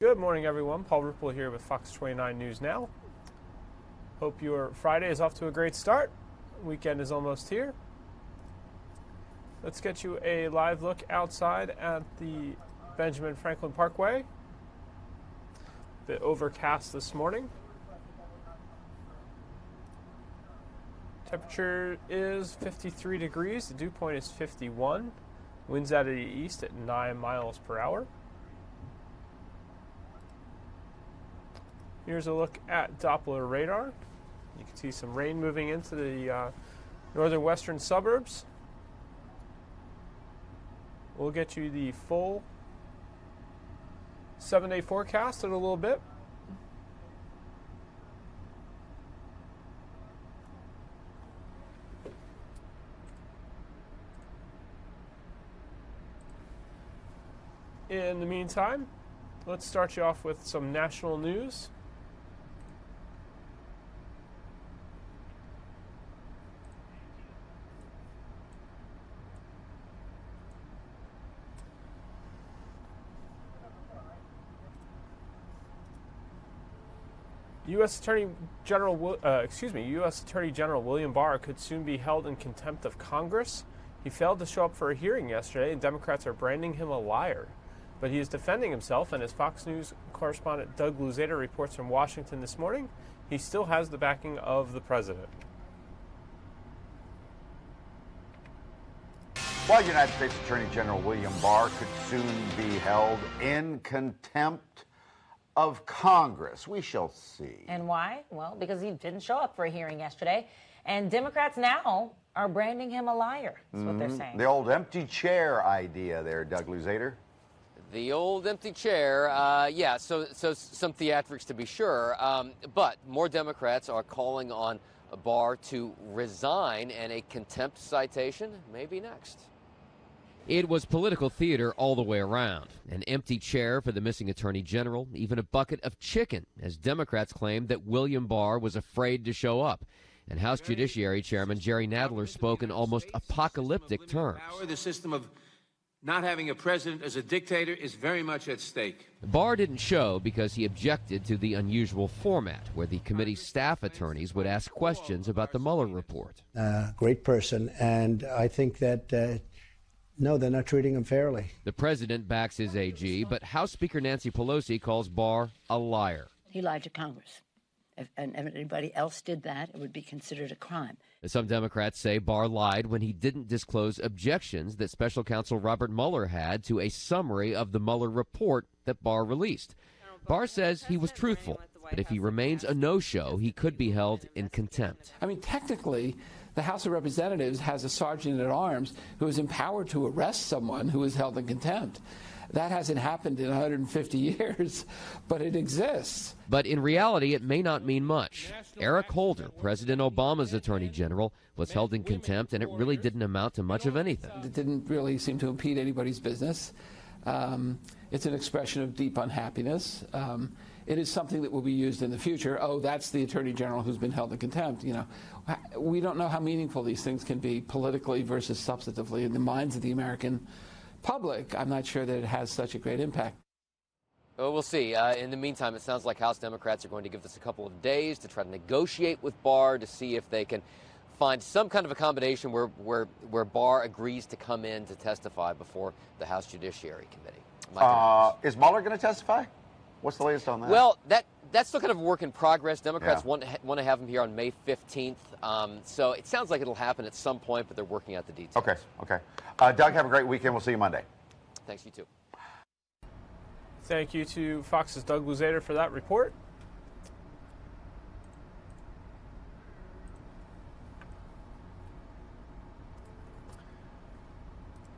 Good morning, everyone. Paul Ripple here with Fox 29 News Now. Hope your Friday is off to a great start. Weekend is almost here. Let's get you a live look outside at the Benjamin Franklin Parkway. A bit overcast this morning. Temperature is 53 degrees. The dew point is 51. Winds out of the east at 9 miles per hour. Here's a look at Doppler radar. You can see some rain moving into the northern western suburbs. We'll get you the full 7-day forecast in a little bit. In the meantime, let's start you off with some national news. U.S. Attorney General William Barr could soon be held in contempt of Congress. He failed to show up for a hearing yesterday, and Democrats are branding him a liar. But he is defending himself, and as Fox News correspondent Doug Luzader reports from Washington this morning, he still has the backing of the president. Well, United States Attorney General William Barr could soon be held in contempt of Congress. We shall see. And why? Well, because he didn't show up for a hearing yesterday. And Democrats now are branding him a liar. That's what they're saying. The old empty chair idea there, Doug Luzader. The old empty chair, yeah, so some theatrics to be sure. But more Democrats are calling on Barr to resign, and a contempt citation may be next. It was political theater all the way around. An empty chair for the missing attorney general, even a bucket of chicken, as Democrats claimed that William Barr was afraid to show up. And House Judiciary Chairman Jerry Nadler spoke in almost apocalyptic terms. The system of not having a president as a dictator is very much at stake. Barr didn't show because he objected to the unusual format where the committee's staff attorneys would ask questions about the Mueller report. Great person, and I think that no, they're not treating him fairly. The president backs his AG, but House Speaker Nancy Pelosi calls Barr a liar. He lied to Congress. If anybody else did that, it would be considered a crime. Some Democrats say Barr lied when he didn't disclose objections that special counsel Robert Mueller had to a summary of the Mueller report that Barr released. Barr says he was truthful, but if he remains a no-show, he could be held in contempt. I mean, technically, the House of Representatives has a sergeant-at-arms who is empowered to arrest someone who is held in contempt. That hasn't happened in 150 years, but it exists. But in reality, it may not mean much. Eric Holder, President Obama's Attorney General, was held in contempt, and it really didn't amount to much of anything. It didn't really seem to impede anybody's business. It's an expression of deep unhappiness. It is something that will be used in the future. Oh, that's the Attorney General who's been held in contempt. You know, we don't know how meaningful these things can be politically versus substantively in the minds of the American public. I'm not sure that it has such a great impact. Well, we'll see. In the meantime, it sounds like House Democrats are going to give this a couple of days to try to negotiate with Barr to see if they can find some kind of accommodation where Barr agrees to come in to testify before the House Judiciary Committee. Is Mueller going to testify? What's the latest on that? Well, that's still kind of a work in progress. Democrats want to have him here on May 15th. So it sounds like it'll happen at some point, but they're working out the details. Okay. Doug, have a great weekend. We'll see you Monday. Thanks, you too. Thank you to Fox's Doug Luzader for that report.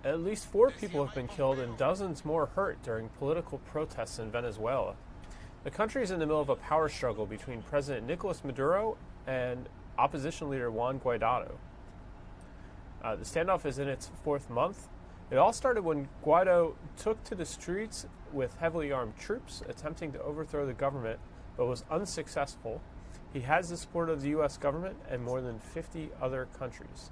At least 4 people have been killed and dozens more hurt during political protests in Venezuela. The country is in the middle of a power struggle between President Nicolas Maduro and opposition leader Juan Guaido. The standoff is in its 4th month. It all started when Guaido took to the streets with heavily armed troops attempting to overthrow the government, but was unsuccessful. He has the support of the U.S. government and more than 50 other countries.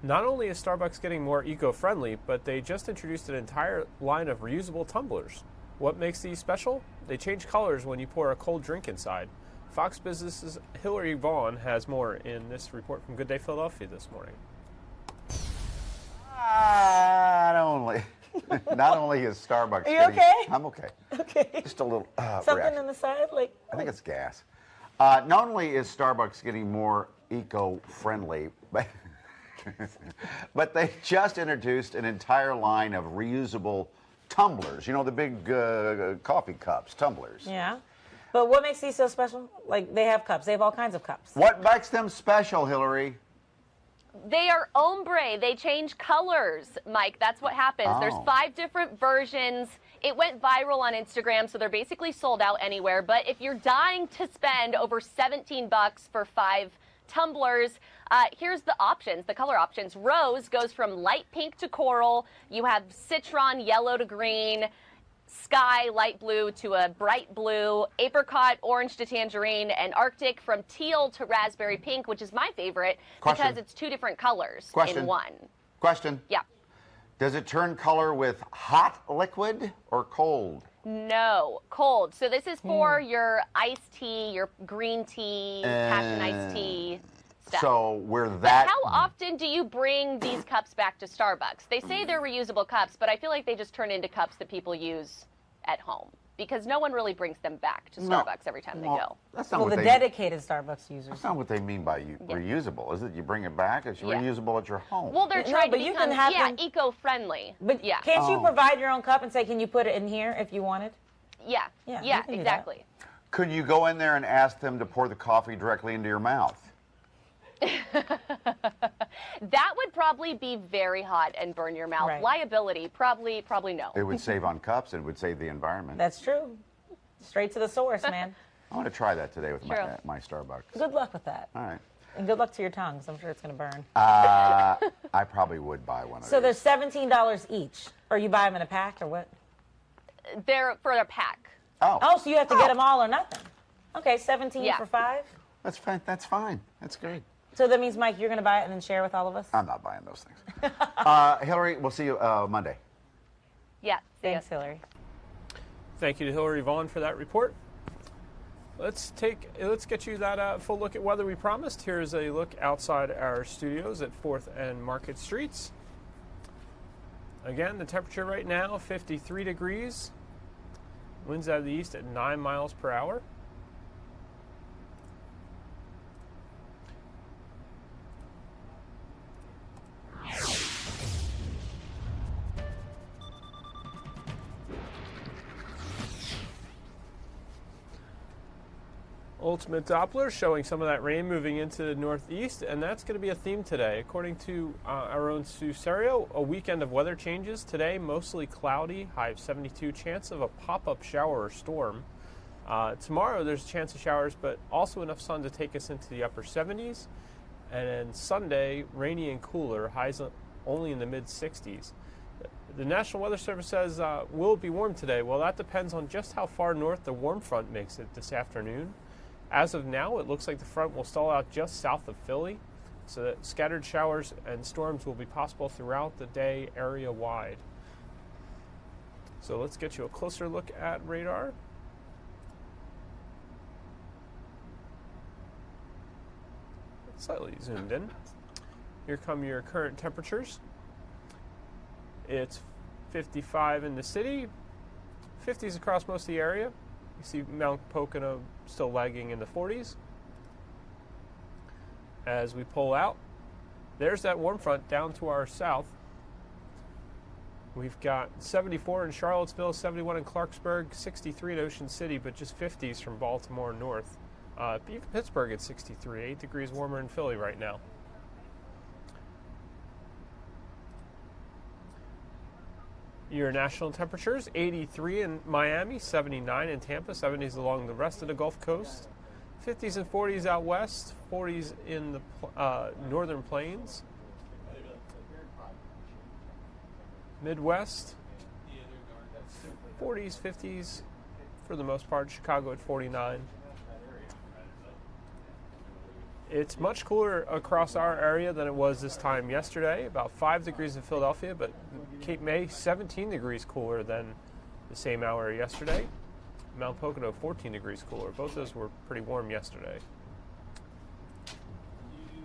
Not only is Starbucks getting more eco-friendly, but they just introduced an entire line of reusable tumblers. What makes these special? They change colors when you pour a cold drink inside. Fox Business's Hillary Vaughn has more in this report from Good Day Philadelphia this morning. Not only is Starbucks Are you okay? I'm okay. Okay. Just a little Something reaction. on the side, like. I think it's gas. Not only is Starbucks getting more eco-friendly, but they just introduced an entire line of reusable tumblers. You know, the big coffee cups, tumblers. Yeah. But what makes these so special? Like, they have cups. They have all kinds of cups. What makes them special, Hillary? They are ombre. They change colors, Mike. That's what happens. Oh. There's 5 different versions. It went viral on Instagram, so they're basically sold out anywhere. But if you're dying to spend over $17 for 5 tumblers, here's the options, the color options. Rose goes from light pink to coral. You have citron, yellow to green. Sky, light blue to a bright blue, apricot, orange to tangerine, and Arctic from teal to raspberry pink, which is my favorite because it's 2 different colors in one. Question. Yeah. Does it turn color with hot liquid or cold? No, cold. So this is for your iced tea, your green tea, passion iced tea stuff. So we're But that. how often do you bring these cups back to Starbucks? They say they're reusable cups, but I feel like they just turn into cups that people use at home because no one really brings them back to Starbucks every time they go. That's not Well, what the they dedicated Starbucks users. That's not what they mean by reusable, is it? You bring it back, it's reusable at your home. Well, they're No, trying but to you become can have them- eco-friendly. But yeah. can't you provide your own cup and say, can you put it in here if you wanted? Yeah, you yeah, can do exactly. Could you go in there and ask them to pour the coffee directly into your mouth? That would probably be very hot and burn your mouth. Right. Liability, probably no. It would save on cups, it would save the environment. That's true. Straight to the source, man. I want to try that today with True. my Starbucks. Good luck with that. All right. And good luck to your tongues. I'm sure it's going to burn. I probably would buy one of So these. there's $17 each. Or you buy them in a pack or what? They're for a pack. Oh, so you have to get them all or nothing. Okay, 17 for 5? That's fine. That's fine. That's great. So that means, Mike, you're going to buy it and then share with all of us? I'm not buying those things. Hillary, we'll see you Monday. Yeah. Thanks, Hillary. Thank you to Hillary Vaughn for that report. Let's get you that full look at weather we promised. Here's a look outside our studios at 4th and Market Streets. Again, the temperature right now, 53 degrees. Winds out of the east at 9 miles per hour. Ultimate Doppler showing some of that rain moving into the northeast, and that's going to be a theme today. According to our own Sue Serio, a weekend of weather changes. Today, mostly cloudy, high of 72, chance of a pop-up shower or storm. Tomorrow, there's a chance of showers, but also enough sun to take us into the upper 70s. And then Sunday, rainy and cooler, highs only in the mid-60s. The National Weather Service says, will it be warm today? Well, that depends on just how far north the warm front makes it this afternoon. As of now, it looks like the front will stall out just south of Philly, so that scattered showers and storms will be possible throughout the day area-wide. So let's get you a closer look at radar. Slightly zoomed in. Here come your current temperatures. It's 55 in the city, 50s across most of the area. You see Mount Pocono still lagging in the 40s. As we pull out, there's that warm front down to our south. We've got 74 in Charlottesville, 71 in Clarksburg, 63 in Ocean City, but just 50s from Baltimore north. Even Pittsburgh at 63, 8 degrees warmer in Philly right now. Your national temperatures, 83 in Miami, 79 in Tampa, 70s along the rest of the Gulf Coast, 50s and 40s out west, 40s in the northern plains. Midwest, 40s, 50s for the most part, Chicago at 49. It's much cooler across our area than it was this time yesterday, about 5 degrees in Philadelphia, but Cape May, 17 degrees cooler than the same hour yesterday. Mount Pocono, 14 degrees cooler. Both those were pretty warm yesterday.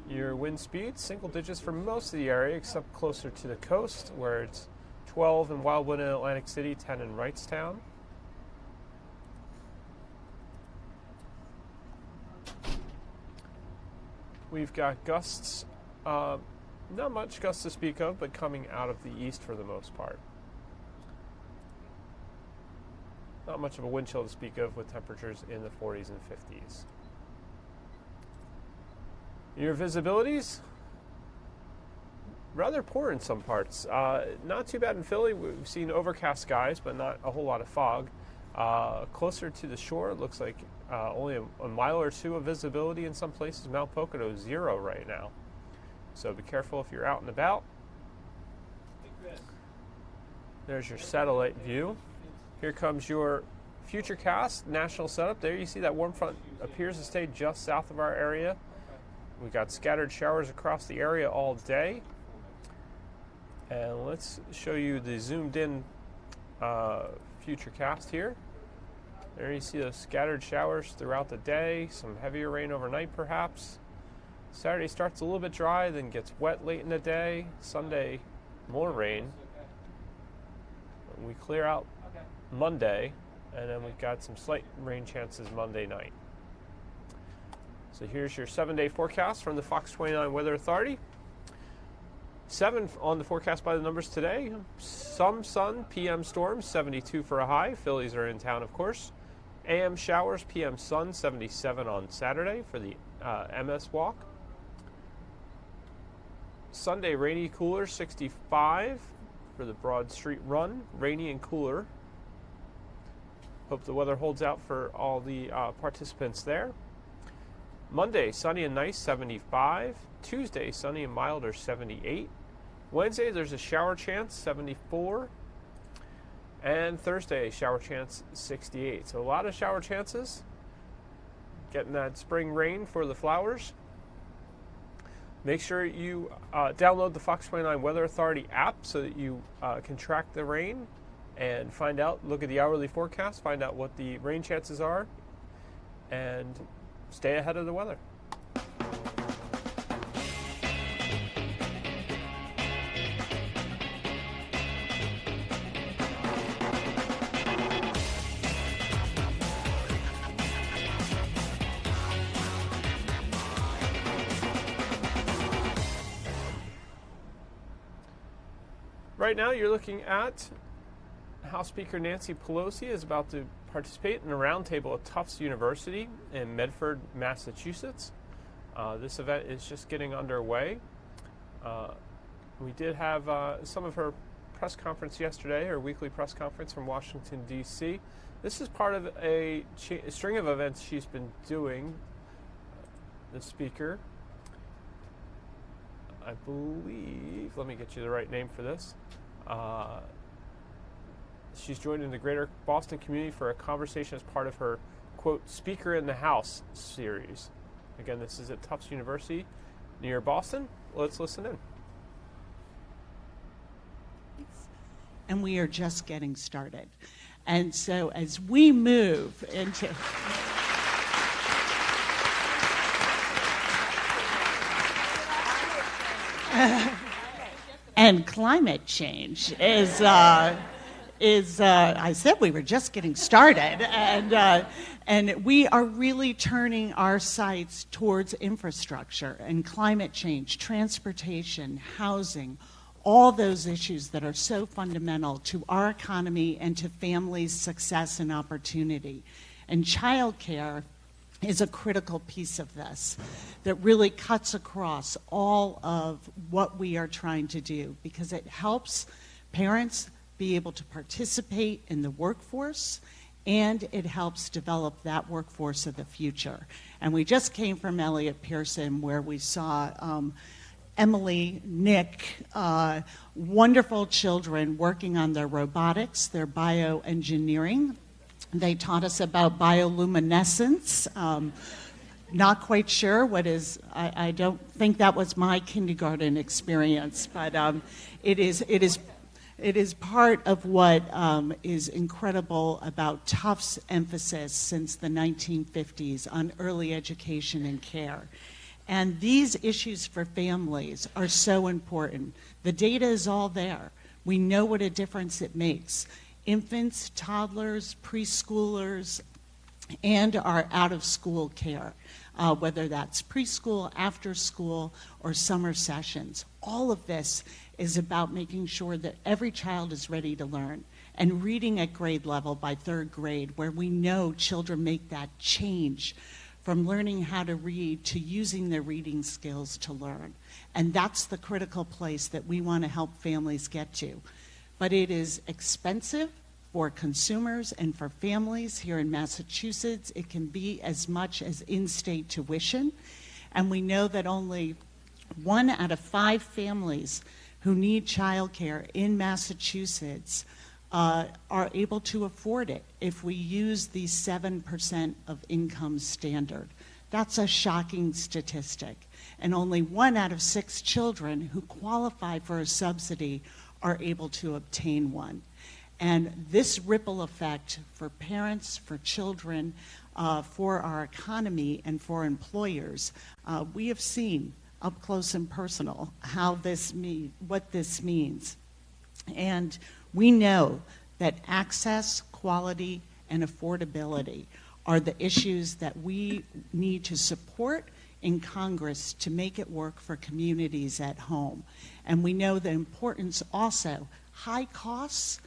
Your wind speeds, single digits for most of the area, except closer to the coast, where it's 12 in Wildwood and Atlantic City, 10 in Wrightstown. We've got gusts, not much gusts to speak of, but coming out of the east for the most part. Not much of a wind chill to speak of, with temperatures in the 40s and 50s. Your visibilities, rather poor in some parts. Not too bad in Philly. We've seen overcast skies, but not a whole lot of fog. Closer to the shore, it looks like only a mile or two of visibility in some places. Mount Pocono, 0 right now. So be careful if you're out and about. There's your satellite view. Here comes your futurecast national setup. There you see that warm front appears to stay just south of our area. We got scattered showers across the area all day. And let's show you the zoomed in futurecast here. There you see those scattered showers throughout the day, some heavier rain overnight perhaps. Saturday starts a little bit dry, then gets wet late in the day. Sunday, more rain. We clear out Monday, and then we've got some slight rain chances Monday night. So here's your 7-day forecast from the Fox 29 Weather Authority. 7 on the forecast by the numbers today. Some sun, PM storms, 72 for a high. Phillies are in town, of course. AM showers, PM sun, 77 on Saturday for the MS walk. Sunday, rainy, cooler, 65 for the Broad Street run. Rainy and cooler. Hope the weather holds out for all the participants there. Monday, sunny and nice, 75. Tuesday, sunny and milder, 78. Wednesday, there's a shower chance, 74. And Thursday, shower chance, 68. So a lot of shower chances. Getting that spring rain for the flowers. Make sure you download the Fox 29 Weather Authority app so that you can track the rain and find out, look at the hourly forecast, find out what the rain chances are, and stay ahead of the weather. Right now, you're looking at House Speaker Nancy Pelosi is about to participate in a roundtable at Tufts University in Medford, Massachusetts. This event is just getting underway. We did have some of her press conference yesterday, her weekly press conference from Washington, D.C. This is part of a string of events she's been doing, the speaker. I believe, let me get you the right name for this. She's joined in the Greater Boston community for a conversation as part of her, quote, Speaker in the House series. Again, this is at Tufts University near Boston. Let's listen in. And we are just getting started. And so as we move into... and climate change is I said we were just getting started, and we are really turning our sights towards infrastructure and climate change, transportation, housing, all those issues that are so fundamental to our economy and to families' success and opportunity. And childcare is a critical piece of this that really cuts across all of what we are trying to do, because it helps parents be able to participate in the workforce, and it helps develop that workforce of the future. And we just came from Elliott Pearson, where we saw Emily, Nick, wonderful children working on their robotics, their bioengineering. They taught us about bioluminescence, not quite sure what is, I don't think that was my kindergarten experience, but it is part of what is incredible about Tufts' emphasis since the 1950s on early education and care. And these issues for families are so important. The data is all there. We know what a difference it makes. Infants, toddlers, preschoolers, and our out-of-school care, whether that's preschool, after school, or summer sessions. All of this is about making sure that every child is ready to learn. And reading at grade level by 3rd grade, where we know children make that change from learning how to read to using their reading skills to learn. And that's the critical place that we want to help families get to. But it is expensive for consumers and for families here in Massachusetts. It can be as much as in-state tuition. And we know that only 1 out of 5 families who need childcare in Massachusetts are able to afford it if we use the 7% of income standard. That's a shocking statistic. And only 1 out of 6 children who qualify for a subsidy are able to obtain one. And this ripple effect for parents, for children, for our economy, and for employers, we have seen up close and personal what this means. And we know that access, quality, and affordability are the issues that we need to support in Congress to make it work for communities at home. And we know the importance also, high costs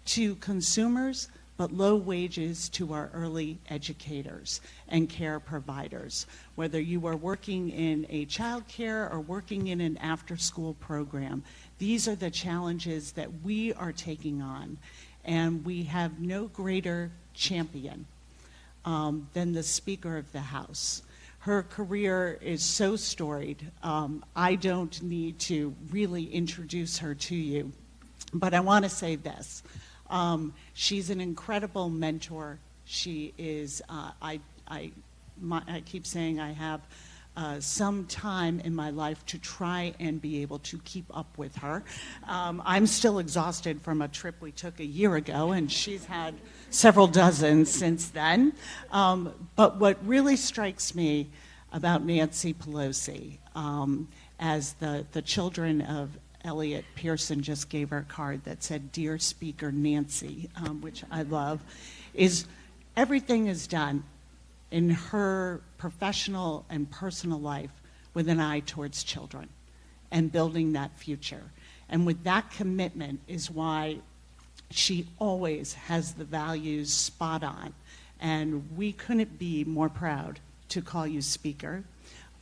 to consumers, but low wages to our early educators and care providers. Whether you are working in a child care or working in an after-school program, these are the challenges that we are taking on. And we have no greater champion than the Speaker of the House. Her career is so storied. I don't need to really introduce her to you, but I want to say this. She's an incredible mentor. She is, I keep saying I have some time in my life to try and be able to keep up with her. I'm still exhausted from a trip we took a year ago, and she's had several dozen since then. But what really strikes me about Nancy Pelosi, as the children of Elliot Pearson just gave her a card that said, "Dear Speaker Nancy," which I love, is everything is done in her professional and personal life with an eye towards children and building that future. And with that commitment is why she always has the values spot on. And we couldn't be more proud to call you Speaker,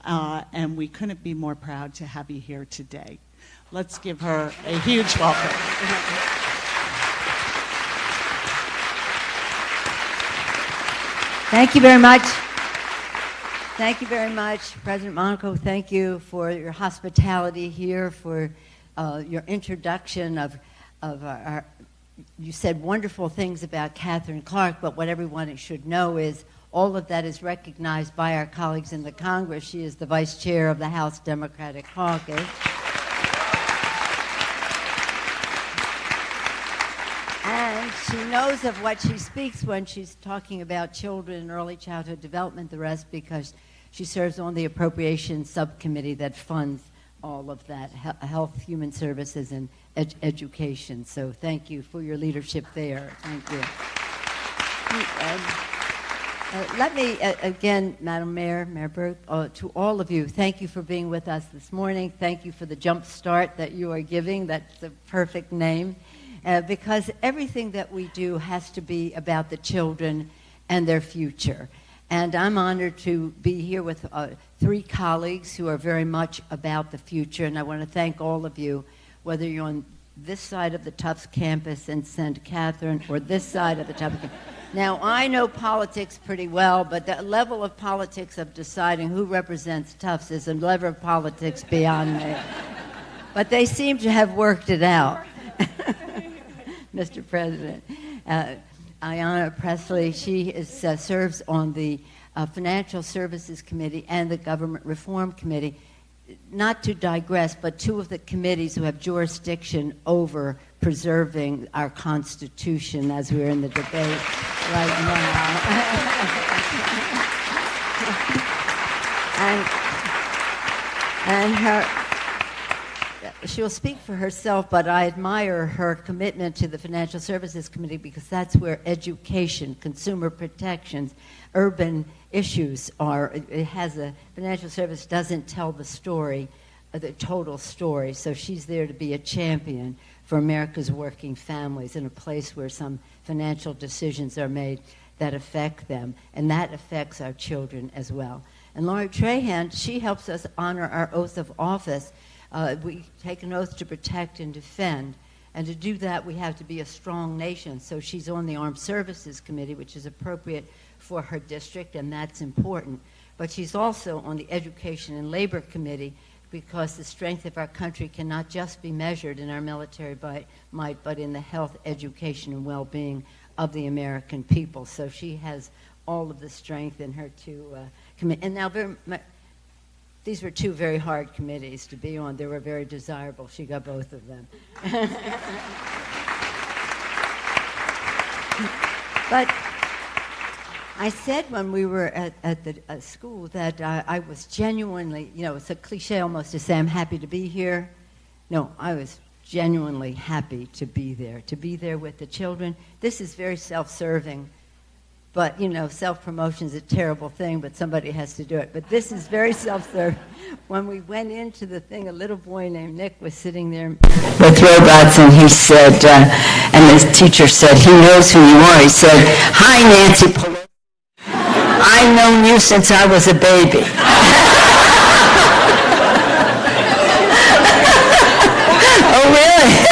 and we couldn't be more proud to have you here today. Let's give her a huge welcome. Thank you very much. Thank you very much, President Monaco. Thank you for your hospitality here, for your introduction of our. You said wonderful things about Catherine Clark, but what everyone should know is all of that is recognized by our colleagues in the Congress. She is the Vice Chair of the House Democratic Caucus. And she knows of what she speaks when she's talking about children and early childhood development, the rest because she serves on the Appropriations Subcommittee that funds all of that, health, human services, and education. So thank you for your leadership there. Thank you. Let me, again, Madam Mayor, Mayor Burke, to all of you, thank you for being with us this morning. Thank you for the jump start that you are giving. That's the perfect name. Because everything that we do has to be about the children and their future. And I'm honored to be here with 3 colleagues who are very much about the future. And I want to thank all of you, whether you're on this side of the Tufts campus in St. Catherine or this side of the Tufts campus. Now, I know politics pretty well, but the level of politics of deciding who represents Tufts is a level of politics beyond me. But they seem to have worked it out. Mr. President. Ayanna Pressley, she serves on the Financial Services Committee and the Government Reform Committee. Not to digress, but two of the committees who have jurisdiction over preserving our Constitution as we're in the debate right now. and she'll speak for herself, but I admire her commitment to the Financial Services Committee because that's where education, consumer protections, urban issues are. It has a financial service doesn't tell the story, the total story. So she's there to be a champion for America's working families in a place where some financial decisions are made that affect them, and that affects our children as well. And Lori Trahan, she helps us honor our oath of office. We take an oath to protect and defend. And to do that, we have to be a strong nation. So she's on the Armed Services Committee, which is appropriate for her district, and that's important. But she's also on the Education and Labor Committee because the strength of our country cannot just be measured in our military might, but in the health, education, and well-being of the American people. So she has all of the strength in her to commit. And now, these were two very hard committees to be on. They were very desirable. She got both of them. But I said when we were at the school that I was genuinely, it's a cliche almost to say I'm happy to be here. No, I was genuinely happy to be there with the children. This is very self-serving. But, self-promotion is a terrible thing, but somebody has to do it. But this is very self-serving. When we went into the thing, a little boy named Nick was sitting there with robots, and he said, and his teacher said, he knows who you are. He said, "Hi, Nancy Pelosi. I've known you since I was a baby." Oh, really?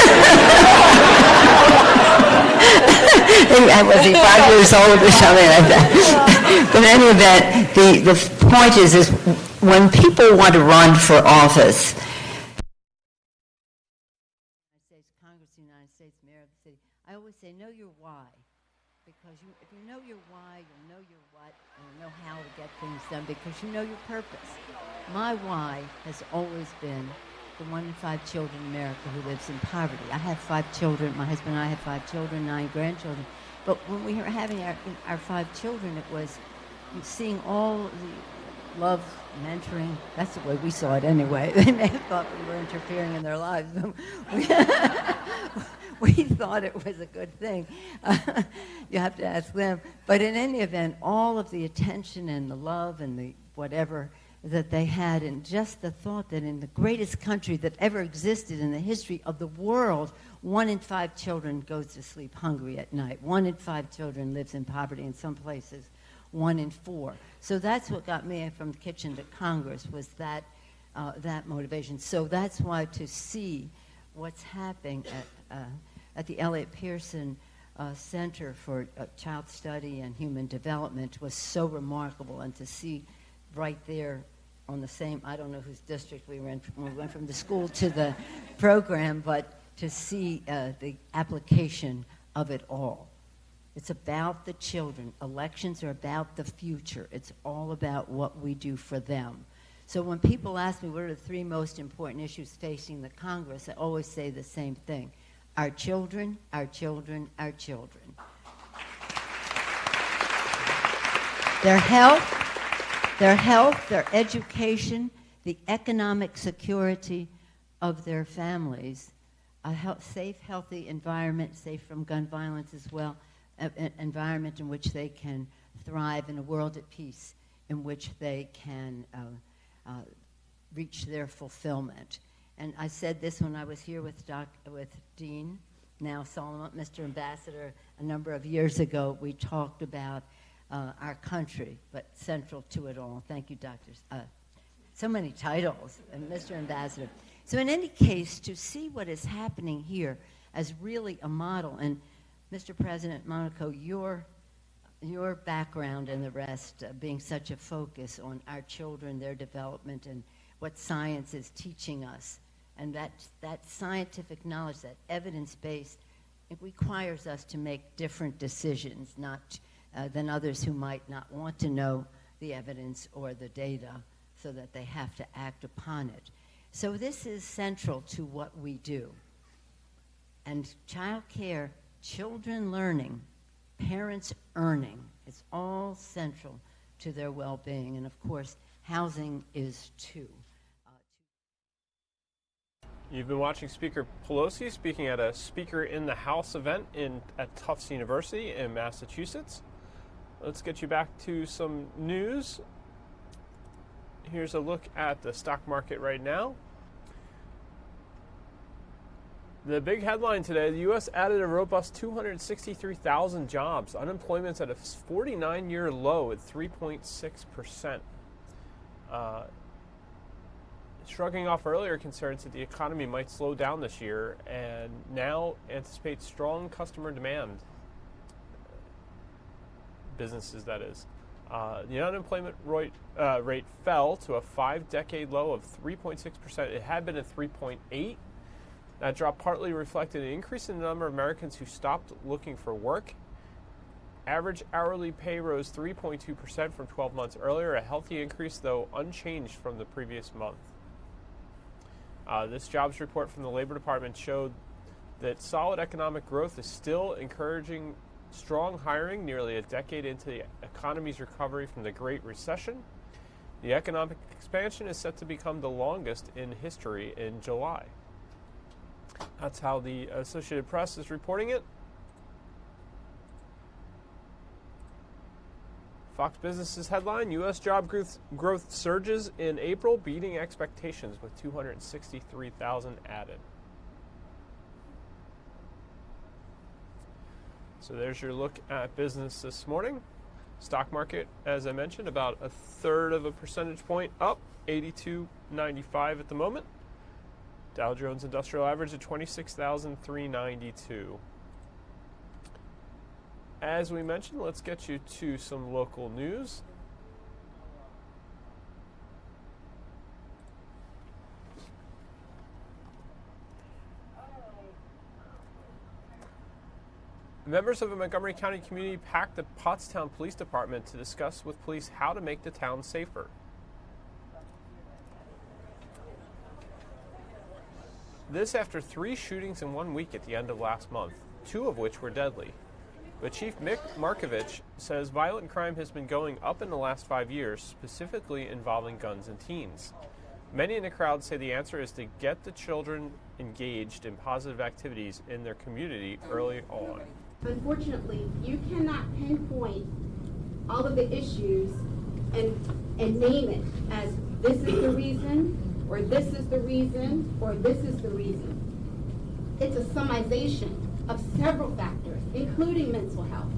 Was he 5 years old or something like that? But in any event, the point is when people want to run for office, United States Congress, United States Mayor of the city, I always say know your why, because if you know your why, you'll know your what, and you'll know how to get things done because you know your purpose. My why has always been the 1 in 5 children in America who lives in poverty. I have 5 children. My husband and I have 5 children, 9 grandchildren. But when we were having our 5 children, it was seeing all the love, mentoring. That's the way we saw it anyway. They may have thought we were interfering in their lives. We thought it was a good thing. You have to ask them. But in any event, all of the attention and the love and the whatever that they had, and just the thought that in the greatest country that ever existed in the history of the world, 1 in 5 children goes to sleep hungry at night. 1 in 5 children lives in poverty. In some places, 1 in 4. So that's what got me from the kitchen to Congress, was that motivation. So that's why to see what's happening at the Elliott Pearson Center for Child Study and Human Development was so remarkable, and to see right there on the same, I don't know whose district we were in, when we went from the school to the program, but to see the application of it all. It's about the children. Elections are about the future. It's all about what we do for them. So when people ask me what are the 3 most important issues facing the Congress, I always say the same thing. Our children, our children, our children. Their health, their education, the economic security of their families, a safe, healthy environment, safe from gun violence as well, an environment in which they can thrive, in a world at peace, in which they can reach their fulfillment. And I said this when I was here with Dean, now Solomon, Mr. Ambassador, a number of years ago. We talked about our country, but central to it all. Thank you, doctors. So many titles, and Mr. Ambassador. So in any case, to see what is happening here as really a model, and Mr. President Monaco, your background and the rest being such a focus on our children, their development, and what science is teaching us, and that scientific knowledge, that evidence-based, it requires us to make different decisions, not than others who might not want to know the evidence or the data so that they have to act upon it. So this is central to what we do. And child care, children learning, parents earning, it's all central to their well-being. And of course, housing is too. You've been watching Speaker Pelosi speaking at a Speaker in the House event at Tufts University in Massachusetts. Let's get you back to some news. Here's a look at the stock market right now. The big headline today, the U.S. added a robust 263,000 jobs. Unemployment's at a 49-year low at 3.6%. Shrugging off earlier concerns that the economy might slow down this year, and now anticipates strong customer demand. Businesses, that is. The unemployment rate fell to a 5-decade low of 3.6%. It had been at 3.8%. That drop partly reflected an increase in the number of Americans who stopped looking for work. Average hourly pay rose 3.2% from 12 months earlier, a healthy increase, though unchanged from the previous month. This jobs report from the Labor Department showed that solid economic growth is still encouraging strong hiring nearly a decade into the economy's recovery from the Great Recession. The economic expansion is set to become the longest in history in July. That's how the Associated Press is reporting it. Fox Business's headline, U.S. job growth surges in April, beating expectations with 263,000 added. So there's your look at business this morning. Stock market, as I mentioned, about 1/3 of a percentage point up, 82.95 at the moment. Dow Jones Industrial Average at 26,392. As we mentioned, let's get you to some local news. Members of a Montgomery County community packed the Pottstown Police Department to discuss with police how to make the town safer. This after 3 shootings in 1 week at the end of last month, 2 of which were deadly. But Chief Mick Markovich says violent crime has been going up in the last 5 years, specifically involving guns and teens. Many in the crowd say the answer is to get the children engaged in positive activities in their community early on. Unfortunately, you cannot pinpoint all of the issues and name it as this is the reason, or this is the reason, or this is the reason. It's a summation of several factors, including mental health.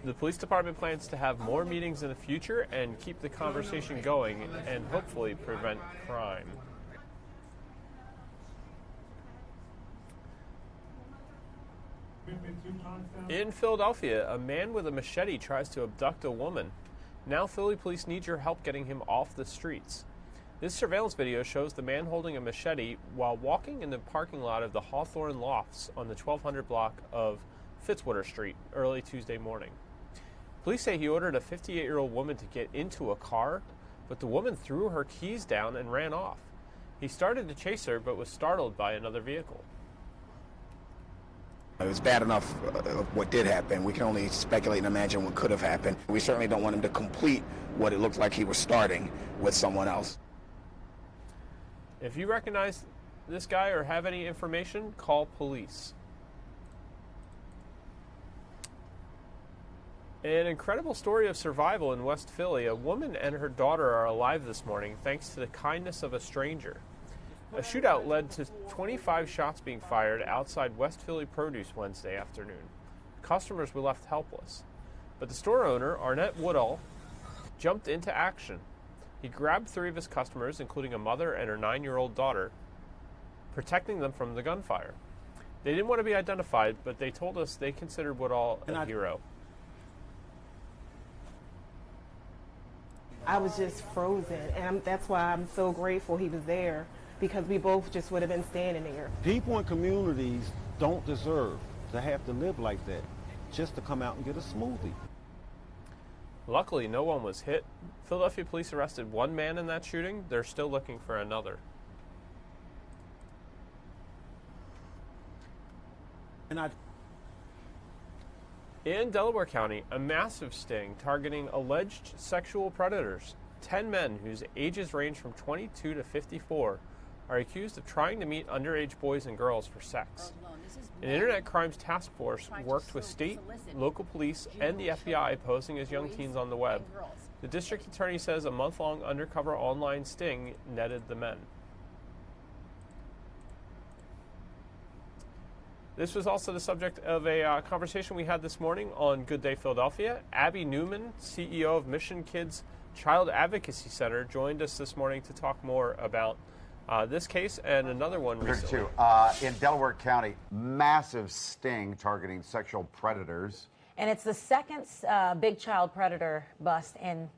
The police department plans to have more meetings in the future and keep the conversation going and hopefully prevent crime. In Philadelphia, a man with a machete tries to abduct a woman. Now Philly police need your help getting him off the streets. This surveillance video shows the man holding a machete while walking in the parking lot of the Hawthorne Lofts on the 1200 block of Fitzwater Street early Tuesday morning. Police say he ordered a 58-year-old woman to get into a car, but the woman threw her keys down and ran off. He started to chase her, but was startled by another vehicle. It was bad enough of what did happen. We can only speculate and imagine what could have happened. We certainly don't want him to complete what it looked like he was starting with someone else. If you recognize this guy or have any information, call police. An incredible story of survival in West Philly. A woman and her daughter are alive this morning thanks to the kindness of a stranger. A shootout led to 25 shots being fired outside West Philly Produce Wednesday afternoon. Customers were left helpless. But the store owner, Arnett Woodall, jumped into action. He grabbed 3 of his customers, including a mother and her 9-year-old daughter, protecting them from the gunfire. They didn't want to be identified, but they told us they considered Woodall a hero. I was just frozen, and that's why I'm so grateful he was there, because we both just would have been standing there. People in communities don't deserve to have to live like that, just to come out and get a smoothie. Luckily, no one was hit. Philadelphia police arrested one man in that shooting. They're still looking for another. In Delaware County, a massive sting targeting alleged sexual predators. 10 men whose ages range from 22 to 54 are accused of trying to meet underage boys and girls for sex. An Internet Crimes Task Force worked with state, local police, and the FBI posing as young teens on the web. The district attorney says a month-long undercover online sting netted the men. This was also the subject of a conversation we had this morning on Good Day Philadelphia. Abby Newman, CEO of Mission Kids Child Advocacy Center, joined us this morning to talk more about this case and another one recently. In Delaware County, massive sting targeting sexual predators. And it's the second big child predator bust in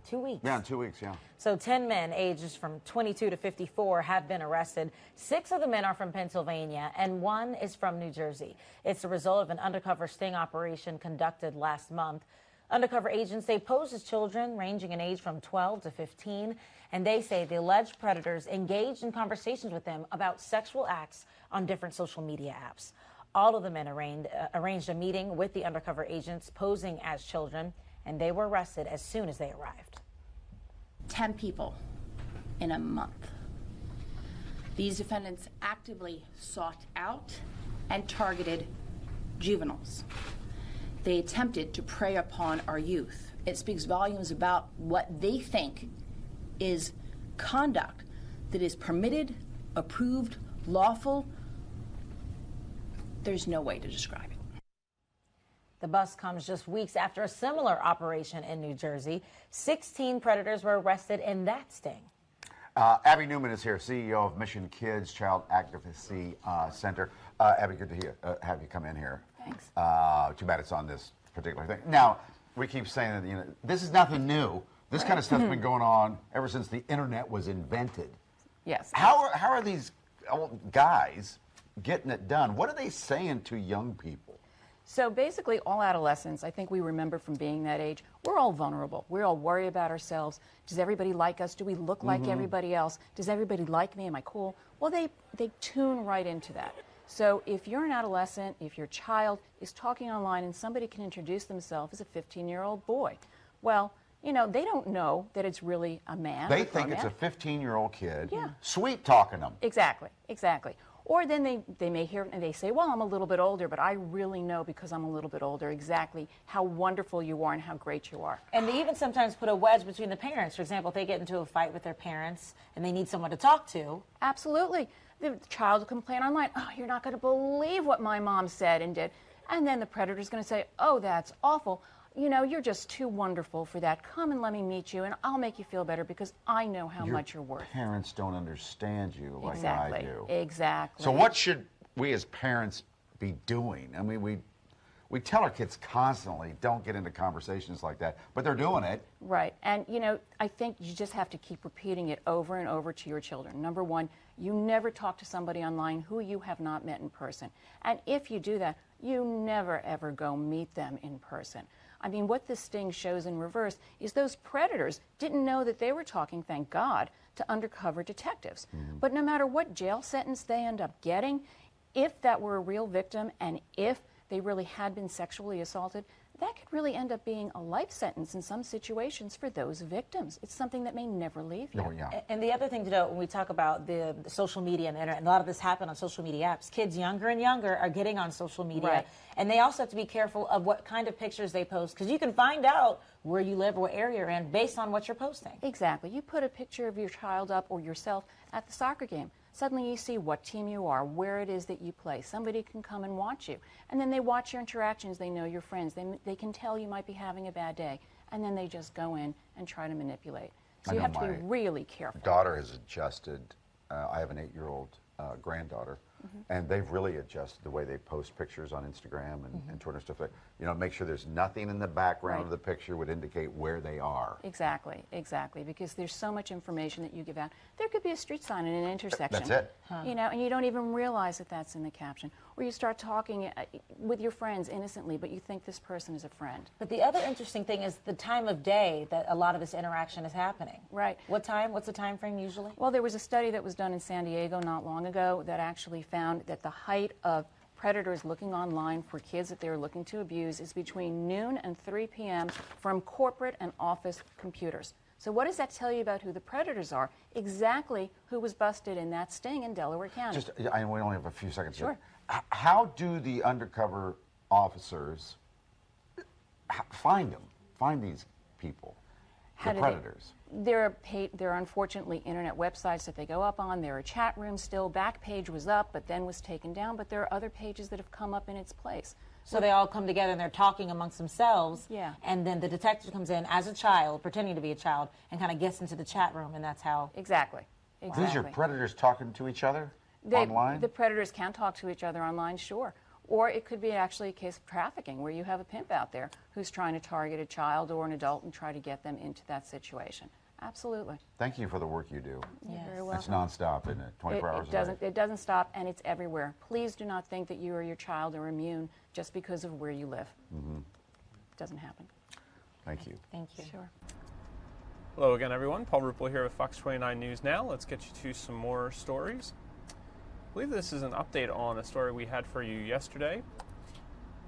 2 weeks. Yeah, in 2 weeks, yeah. So 10 men ages from 22 to 54 have been arrested. 6 of the men are from Pennsylvania and 1 is from New Jersey. It's the result of an undercover sting operation conducted last month. Undercover agents say posed as children ranging in age from 12 to 15, and they say the alleged predators engaged in conversations with them about sexual acts on different social media apps. All of the men arranged a meeting with the undercover agents posing as children, and they were arrested as soon as they arrived. 10 people in a month. These defendants actively sought out and targeted juveniles. They attempted to prey upon our youth. It speaks volumes about what they think is conduct that is permitted, approved, lawful. There's no way to describe it. The bust comes just weeks after a similar operation in New Jersey. 16 predators were arrested in that sting. Abby Newman is here, CEO of Mission Kids Child Advocacy Center. Abby, good to have you come in here. Thanks. Too bad it's on this particular thing. Now, we keep saying that this is nothing new. This kind of stuff's been going on ever since the internet was invented. Yes. How are these guys getting it done? What are they saying to young people? So basically, all adolescents, I think we remember from being that age, we're all vulnerable. We all worry about ourselves. Does everybody like us? Do we look like everybody else? Does everybody like me? Am I cool? Well, they tune right into that. So if you're an adolescent, if your child is talking online and somebody can introduce themselves as a 15-year-old boy, well, they don't know that it's really a man. They think it's a 15-year-old kid, yeah, sweet talking them. Exactly. Or then they may hear and they say, well, I'm a little bit older, but I really know because I'm a little bit older exactly how wonderful you are and how great you are. And they even sometimes put a wedge between the parents. For example, if they get into a fight with their parents and they need someone to talk to. Absolutely. The child will complain online, oh, you're not going to believe what my mom said and did. And then the predator's going to say, oh, that's awful. You're just too wonderful for that. Come and let me meet you, and I'll make you feel better because I know how much you're worth. Parents don't understand you like I do. Exactly. So what should we as parents be doing? I mean, we tell our kids constantly, don't get into conversations like that, but they're doing it. Right. And, I think you just have to keep repeating it over and over to your children. Number one, you never talk to somebody online who you have not met in person. And if you do that, you never, ever go meet them in person. I mean, what this sting shows in reverse is those predators didn't know that they were talking, thank God, to undercover detectives. But no matter what jail sentence they end up getting, if that were a real victim and if they really had been sexually assaulted, that could really end up being a life sentence in some situations for those victims. It's something that may never leave you. Oh, yeah. And the other thing to note when we talk about the social media and the internet, and a lot of this happened on social media apps, kids younger and younger are getting on social media. Right. And they also have to be careful of what kind of pictures they post, because you can find out where you live or what area you're in based on what you're posting. Exactly. You put a picture of your child up or yourself at the soccer game. Suddenly you see what team you are, where it is that you play. Somebody can come and watch you. And then they watch your interactions. They know your friends. They can tell you might be having a bad day. And then they just go in and try to manipulate. So you have to be really careful. Daughter has adjusted. I have an 8-year-old granddaughter. and they've really adjusted the way they post pictures on Instagram and Twitter and stuff. Make sure there's nothing in the background of the picture would indicate where they are. Exactly, because there's so much information that you give out. There could be a street sign in an intersection. That's it. And you don't even realize that that's in the caption. Or you start talking with your friends innocently, but you think this person is a friend. But the other interesting thing is the time of day that a lot of this interaction is happening. Right. What time? What's the time frame usually? Well, there was a study that was done in San Diego not long ago that actually found that the height of predators looking online for kids that they were looking to abuse is between noon and 3 p.m. from corporate and office computers. So what does that tell you about who the predators are? Exactly who was busted in that sting in Delaware County. We only have a few seconds. Sure. How do the undercover officers find these people, the predators? There are unfortunately internet websites that they go up on. There are chat rooms still. Backpage was up, but then was taken down. But there are other pages that have come up in its place. So they all come together and they're talking amongst themselves. Yeah. And then the detective comes in as a child, pretending to be a child, and kind of gets into the chat room, and that's how. Exactly. These are predators talking to each other online? The predators can talk to each other online, sure. Or it could be actually a case of trafficking where you have a pimp out there who's trying to target a child or an adult and try to get them into that situation. Absolutely. Thank you for the work you do. You're very welcome. It's nonstop, isn't it? 24 hours a day. It doesn't stop, and it's everywhere. Please do not think that you or your child are immune just because of where you live. It doesn't happen. Thank you. Thank you. Sure. Hello again, everyone. Paul Ruppel here with Fox 29 News Now. Let's get you to some more stories. I believe this is an update on a story we had for you yesterday.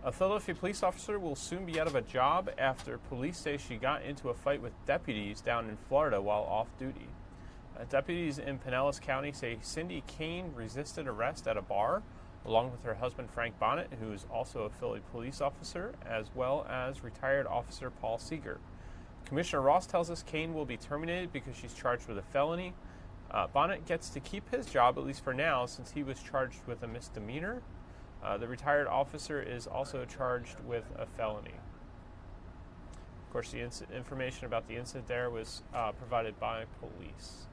A Philadelphia police officer will soon be out of a job after police say she got into a fight with deputies down in Florida while off duty. Deputies in Pinellas County say Cindy Kane resisted arrest at a bar, along with her husband Frank Bonnet, who is also a Philly police officer, as well as retired officer Paul Seeger. Commissioner Ross tells us Kane will be terminated because she's charged with a felony. Bonnet gets to keep his job, at least for now, since he was charged with a misdemeanor. The retired officer is also charged with a felony. Of course, the information about the incident there was provided by police.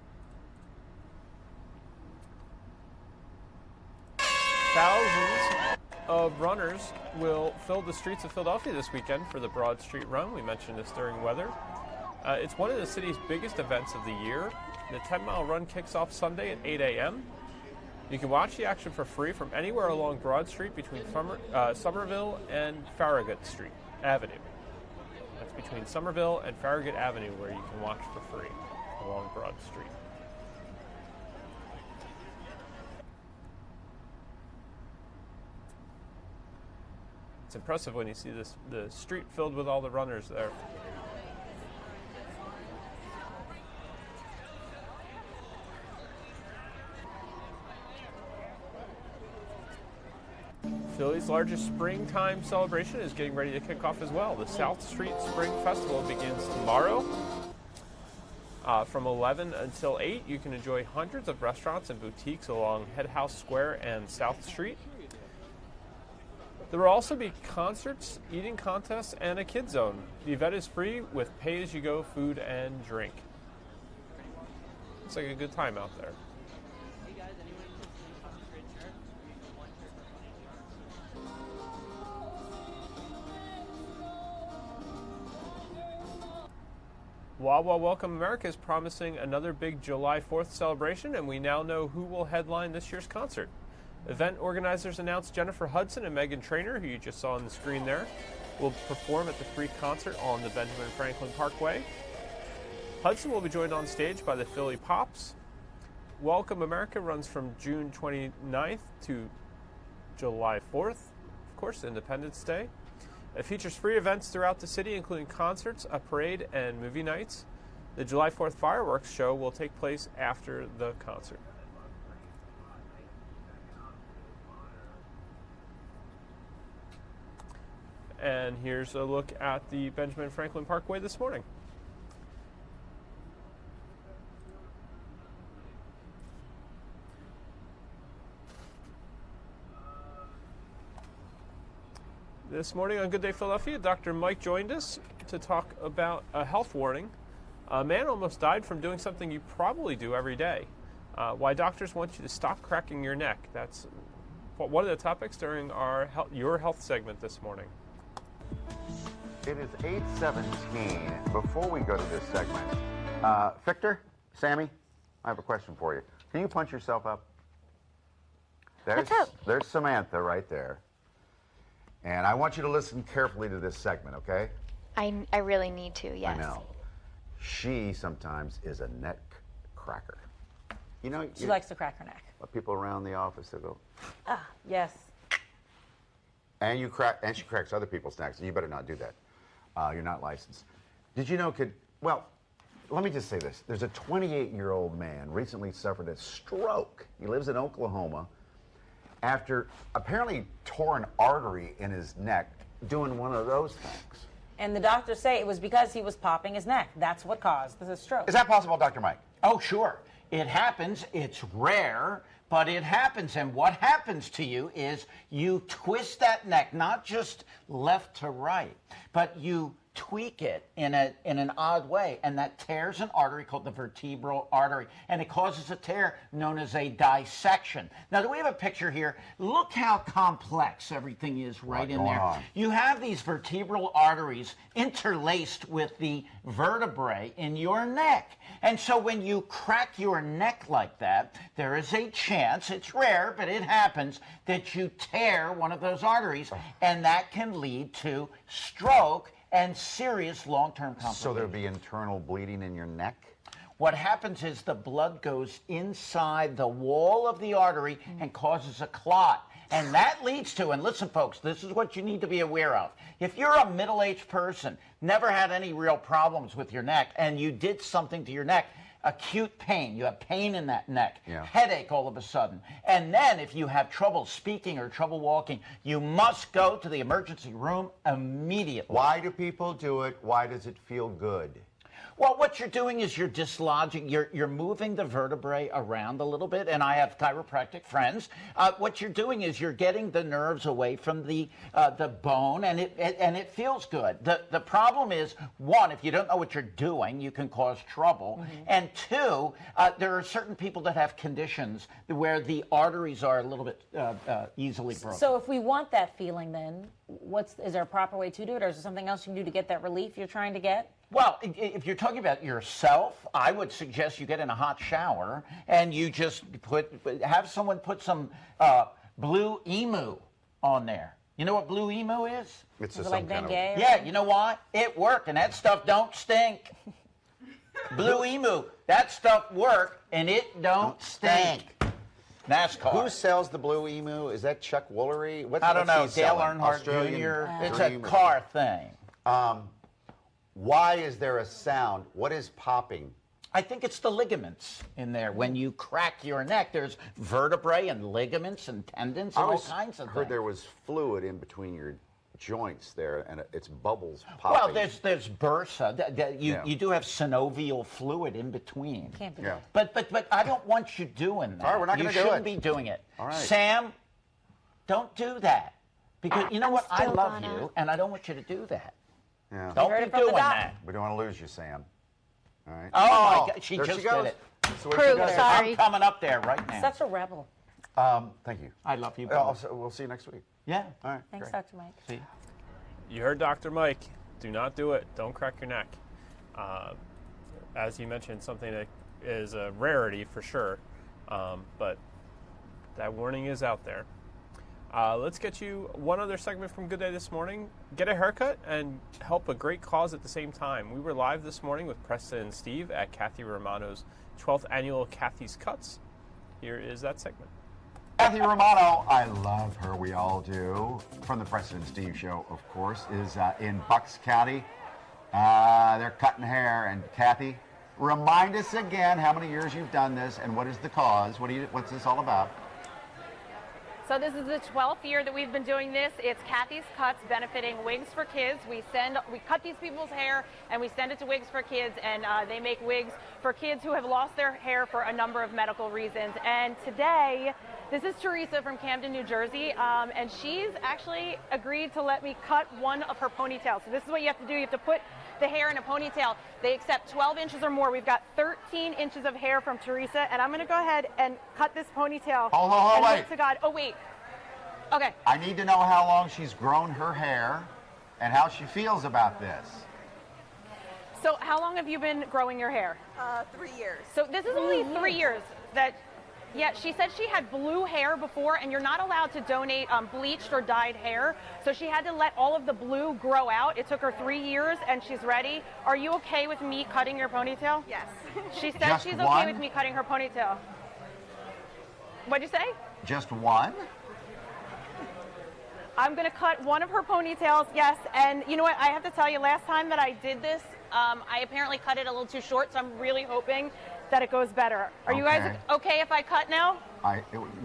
Thousands of runners will fill the streets of Philadelphia this weekend for the Broad Street Run. We mentioned this during weather. It's one of the city's biggest events of the year. The 10-mile run kicks off Sunday at 8 a.m. You can watch the action for free from anywhere along Broad Street between Somerville and Farragut Street Avenue. That's between Somerville and Farragut Avenue where you can watch for free along Broad Street. It's impressive when you see the street filled with all the runners there. Philly's largest springtime celebration is getting ready to kick off as well. The South Street Spring Festival begins tomorrow. From 11 until 8, you can enjoy hundreds of restaurants and boutiques along Head House Square and South Street. There will also be concerts, eating contests, and a kid zone. The event is free with pay-as-you-go food and drink. It's like a good time out there. Wawa Welcome America is promising another big July 4th celebration, and we now know who will headline this year's concert. Event organizers announced Jennifer Hudson and Meghan Trainor, who you just saw on the screen there, will perform at the free concert on the Benjamin Franklin Parkway. Hudson will be joined on stage by the Philly Pops. Welcome America runs from June 29th to July 4th, of course, Independence Day. It features free events throughout the city, including concerts, a parade, and movie nights. The July 4th fireworks show will take place after the concert. And here's a look at the Benjamin Franklin Parkway this morning. This morning on Good Day Philadelphia, Dr. Mike joined us to talk about a health warning. A man almost died from doing something you probably do every day. Why doctors want you to stop cracking your neck. That's one of the topics during our Your Health segment this morning. It is 8:17. Before we go to this segment, Victor, Sammy, I have a question for you. Can you punch yourself up? There's Samantha right there. And I want you to listen carefully to this segment, okay? I really need to, yes. I know. She sometimes is a neck cracker. You know, She likes to crack her neck. People around the office, they go, Ah, yes. and she cracks other people's necks, and you better not do that. You're not licensed. Did you know well, let me just say this. There's a 28-year-old man recently suffered a stroke. He lives in Oklahoma after apparently tore an artery in his neck doing one of those things. And the doctors say it was because he was popping his neck. That's what caused the stroke. Is that possible, Dr. Mike? Oh, sure. It happens. It's rare, but it happens. And what happens to you is you twist that neck, not just left to right, but you tweak it in an odd way, and that tears an artery called the vertebral artery, and it causes a tear known as a dissection. Now, do we have a picture here? Look how complex everything is right in there. You have these vertebral arteries interlaced with the vertebrae in your neck. And so when you crack your neck like that, there is a chance, it's rare, but it happens, that you tear one of those arteries, and that can lead to stroke and serious long-term complications. So there'll be internal bleeding in your neck? What happens is the blood goes inside the wall of the artery and causes a clot. And that leads to, and listen folks, this is what you need to be aware of. If you're a middle-aged person, never had any real problems with your neck, and you did something to your neck, acute pain, you have pain in that neck, headache all of a sudden. And then if you have trouble speaking or trouble walking, you must go to the emergency room immediately. Why do people do it? Why does it feel good? Well, what you're doing is you're dislodging, you're moving the vertebrae around a little bit, and I have chiropractic friends. What you're doing is you're getting the nerves away from the bone, and it feels good. The problem is, one, if you don't know what you're doing, you can cause trouble, and two, there are certain people that have conditions where the arteries are a little bit easily broken. So if we want that feeling, then is there a proper way to do it, or is there something else you can do to get that relief you're trying to get? Well, if you're talking about yourself, I would suggest you get in a hot shower and you just have someone put some Blue Emu on there. You know what Blue Emu is? It's just like some kind of... Yeah, you know what? It worked, and that stuff don't stink. Blue Emu, that stuff worked, and it don't stink. NASCAR. Who sells the Blue Emu? Is that Chuck Woolery? I don't know. Dale Earnhardt Jr. It's a car thing. Why is there a sound? What is popping? I think it's the ligaments in there. When you crack your neck, there's vertebrae and ligaments and tendons and all kinds of things. I heard there was fluid in between your joints there, and it's bubbles popping. Well, there's bursa. You do have synovial fluid in between. Can't be. Yeah. But I don't want you doing that. All right, we're not going to do it. You shouldn't be doing it. All right. Sam, don't do that. Because you know what? I love you, and I don't want you to do that. Yeah. Don't be doing that. We don't want to lose you, Sam. All right. Oh, my God. She there just she goes. did it. So what she does. I'm coming up there right now. Such a rebel. Thank you. I love you. We'll see you next week. Yeah. All right. Thanks, great. Dr. Mike. See. You heard Dr. Mike. Do not do it. Don't crack your neck. As you mentioned, something that is a rarity for sure, but that warning is out there. Let's get you one other segment from Good Day this morning. Get a haircut and help a great cause at the same time. We were live this morning with Preston and Steve at Kathy Romano's 12th annual Kathy's Cuts. Here is that segment. Kathy Romano, I love her. We all do. From the Preston and Steve show, of course, is in Bucks County. They're cutting hair. And Kathy, remind us again how many years you've done this and what is the cause? What's this all about? So this is the 12th year that we've been doing this. It's Kathy's Cuts, benefiting Wigs for Kids. We cut these people's hair and we send it to Wigs for Kids, and they make wigs for kids who have lost their hair for a number of medical reasons. And today, this is Teresa from Camden, New Jersey, and she's actually agreed to let me cut one of her ponytails. So this is what you have to do. You have to put the hair in a ponytail. They accept 12 inches or more. We've got 13 inches of hair from Teresa, and I'm going to go ahead and cut this ponytail. Hold, and wait. hope to God. Oh, wait. Okay. I need to know how long she's grown her hair and how she feels about this. So how long have you been growing your hair? 3 years. So this is only 3 years that, yeah, she said she had blue hair before, and you're not allowed to donate bleached or dyed hair. So she had to let all of the blue grow out. It took her 3 years, and she's ready. Are you okay with me cutting your ponytail? Yes. She said Just she's one? okay with me cutting her ponytail. What'd you say? Just one? I'm going to cut one of her ponytails, yes. And you know what? I have to tell you, last time that I did this, I apparently cut it a little too short, so I'm really hoping that it goes better. Are you guys okay if I cut now?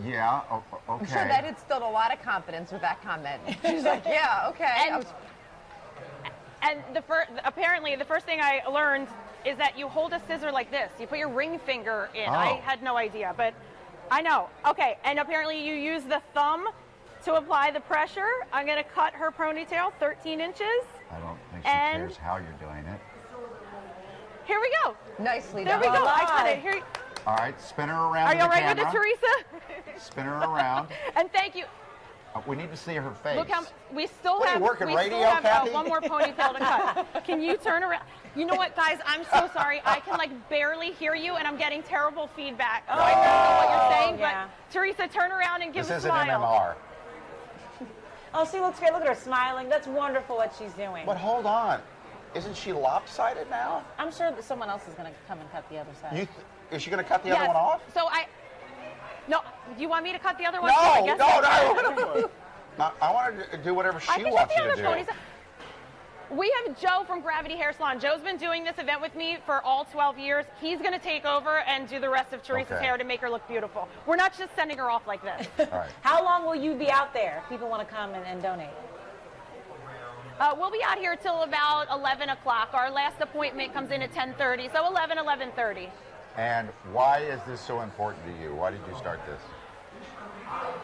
Yeah, okay. I'm sure that instilled a lot of confidence with that comment. She's like, yeah, okay. And apparently the first thing I learned is that you hold a scissor like this. You put your ring finger in. Oh. I had no idea, but I know. Okay, and apparently you use the thumb to apply the pressure. I'm going to cut her ponytail 13 inches. I don't think she cares how you're doing it. Here we go. Nicely there done. There we go. I cut it. Here. All right, spin her around. Are to you the all right camera. with it, Teresa? Spin her around. And thank you. We need to see her face. Look how we still What, have. you working we radio, still have Kathy? one more ponytail to cut. Can you turn around? You know what, guys? I'm so sorry. I can barely hear you, and I'm getting terrible feedback. So I don't know what you're saying, but Teresa, turn around and give This a isn't smile. MMR. Oh, she looks great. Look at her smiling. That's wonderful what she's doing. But hold on. Isn't she lopsided now? I'm sure that someone else is going to come and cut the other side. Is she going to cut the other one off? So no. Do you want me to cut the other one? No, I guess no. I want her to do whatever she I can wants cut you the to other do. ponytail. We have Joe from Gravity Hair Salon. Joe's been doing this event with me for all 12 years. He's going to take over and do the rest of Teresa's hair to make her look beautiful. We're not just sending her off like this. All right. How long will you be out there if people want to come and donate? We'll be out here till about 11 o'clock. Our last appointment comes in at 10:30, so 11:30. And why is this so important to you? Why did you start this?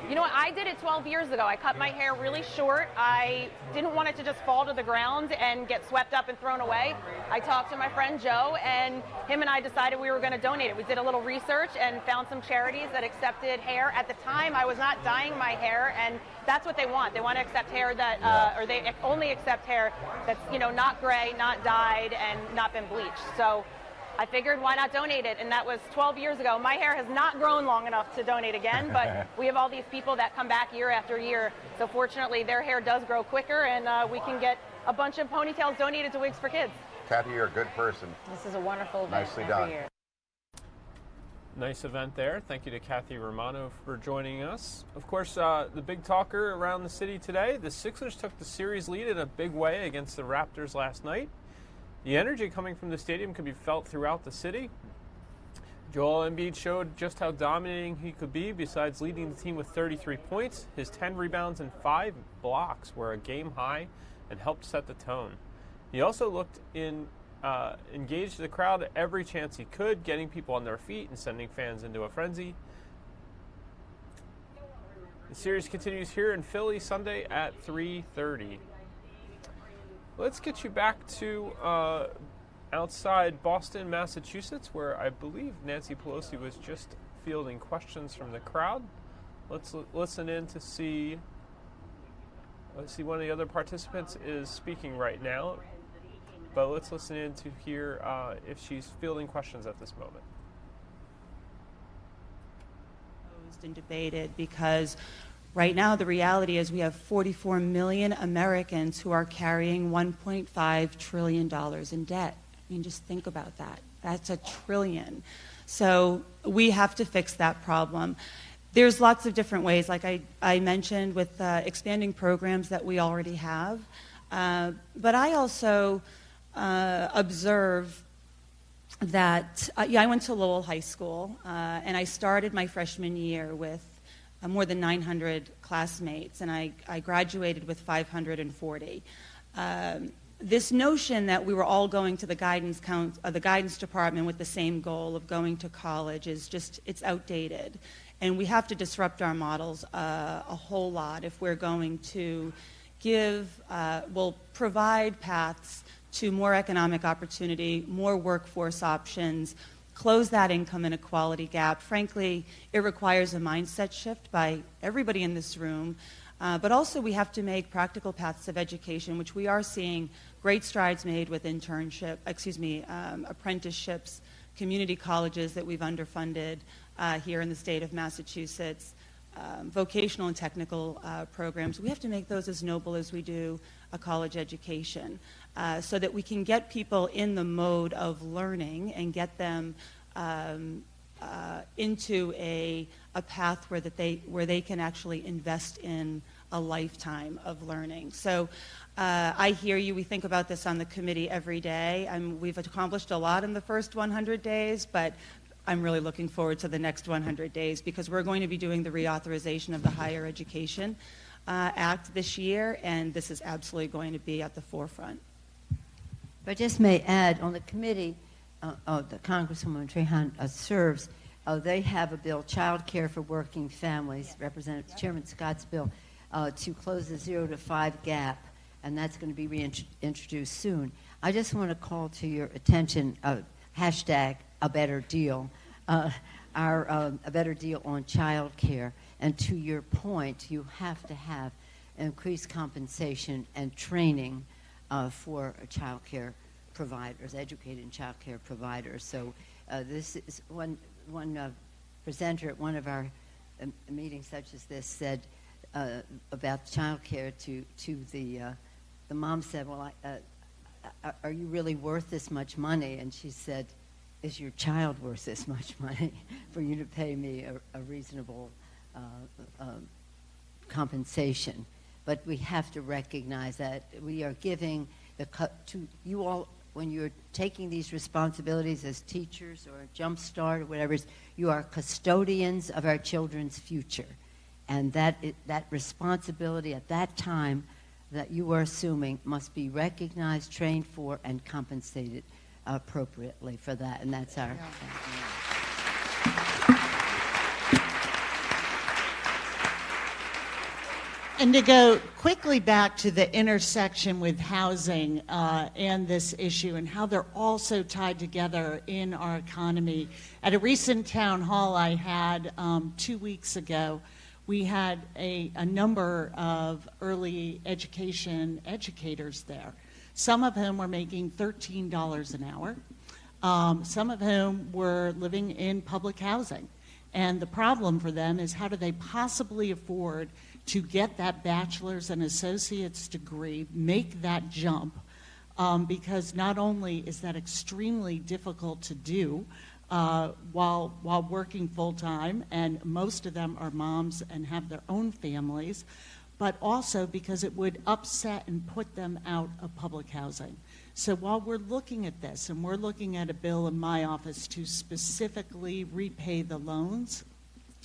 You know what? I did it 12 years ago. I cut my hair really short. I didn't want it to just fall to the ground and get swept up and thrown away. I talked to my friend Joe, and him and I decided we were going to donate it. We did a little research and found some charities that accepted hair. At the time, I was not dyeing my hair, and that's what they want. They want to accept hair that, or they only accept hair that's, not gray, not dyed, and not been bleached. So I figured, why not donate it? And that was 12 years ago. My hair has not grown long enough to donate again, but we have all these people that come back year after year. So fortunately, their hair does grow quicker, and we can get a bunch of ponytails donated to Wigs for Kids. Kathy, you're a good person. This is a wonderful event. Nicely every done. year. Nice event there. Thank you to Kathy Romano for joining us. Of course, the big talker around the city today, the Sixers took the series lead in a big way against the Raptors last night. The energy coming from the stadium could be felt throughout the city. Joel Embiid showed just how dominating he could be. Besides leading the team with 33 points, his 10 rebounds and 5 blocks were a game high and helped set the tone. He also looked engaged the crowd every chance he could, getting people on their feet and sending fans into a frenzy. The series continues here in Philly Sunday at 3:30. Let's get you back to outside Boston, Massachusetts, where I believe Nancy Pelosi was just fielding questions from the crowd. Let's listen in to see. Let's see, one of the other participants is speaking right now, but let's listen in to hear if she's fielding questions at this moment. And debated because right now the reality is we have 44 million Americans who are carrying $1.5 trillion in debt. I mean, just think about that. That's $1 trillion. So we have to fix that problem. There's lots of different ways, like I mentioned, with expanding programs that we already have. But I also observe that, I went to Lowell High School, and I started my freshman year with more than 900 classmates, and I graduated with 540. This notion that we were all going to the guidance department with the same goal of going to college is just, it's outdated. And we have to disrupt our models a whole lot if we're going to provide paths to more economic opportunity, more workforce options, close that income inequality gap. Frankly, it requires a mindset shift by everybody in this room. But also we have to make practical paths of education, which we are seeing great strides made with apprenticeships, community colleges that we've underfunded here in the state of Massachusetts, vocational and technical programs. We have to make those as noble as we do a college education so that we can get people in the mode of learning and get them into a path where they can actually invest in a lifetime of learning. So I hear you. We think about this on the committee every day. We've accomplished a lot in the first 100 days, but I'm really looking forward to the next 100 days because we're going to be doing the reauthorization of the Higher Education Act this year, and this is absolutely going to be at the forefront. If I just may add, on the committee, the Congresswoman Trahan serves, they have a bill, Child Care for Working Families, Representative Chairman Scott's bill, to close the 0 to 5 gap, and that's going to be reintroduced soon. I just want to call to your attention, hashtag a better deal, a better deal on child care. And to your point, you have to have increased compensation and training for child care providers, educated child care providers. So this is one presenter at one of our meetings such as this said about child care to the mom said, well, are you really worth this much money? And she said, is your child worth this much money for you to pay me a reasonable compensation? But we have to recognize that we are giving to you all, when you're taking these responsibilities as teachers or Jump Start or whatever, you are custodians of our children's future. And that responsibility at that time that you are assuming must be recognized, trained for, and compensated appropriately for that. And that's our... And to go quickly back to the intersection with housing and this issue and how they're all so tied together in our economy. At a recent town hall I had 2 weeks ago, we had a number of early education educators there, some of whom were making $13 an hour, some of whom were living in public housing. And the problem for them is how do they possibly afford to get that bachelor's and associate's degree, make that jump, because not only is that extremely difficult to do while working full-time, and most of them are moms and have their own families, but also because it would upset and put them out of public housing. So while we're looking at this, and we're looking at a bill in my office to specifically repay the loans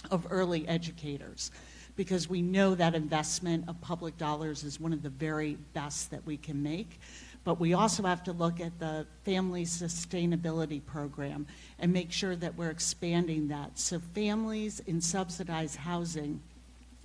of early educators, because we know that investment of public dollars is one of the very best that we can make. But we also have to look at the family sustainability program and make sure that we're expanding that. So families in subsidized housing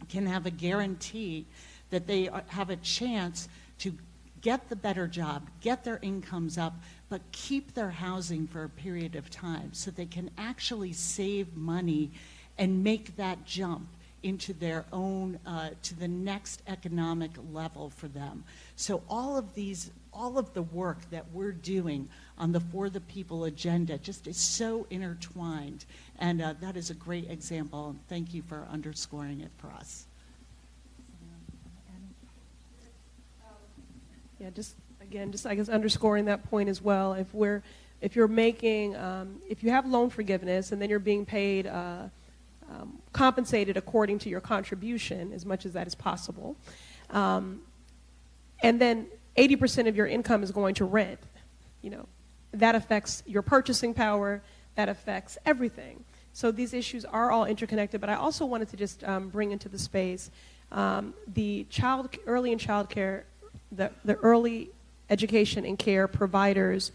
can have a guarantee that they have a chance to get the better job, get their incomes up, but keep their housing for a period of time so they can actually save money and make that jump into their own, to the next economic level for them. So all of the work that we're doing on the For the People agenda just is so intertwined. And that is a great example. And thank you for underscoring it for us. Yeah, just I guess underscoring that point as well. If you're making, if you have loan forgiveness and then you're being paid, compensated according to your contribution, as much as that is possible. And then 80% of your income is going to rent. That affects your purchasing power, that affects everything. So these issues are all interconnected, but I also wanted to just bring into the space the early and child care, the early education and care providers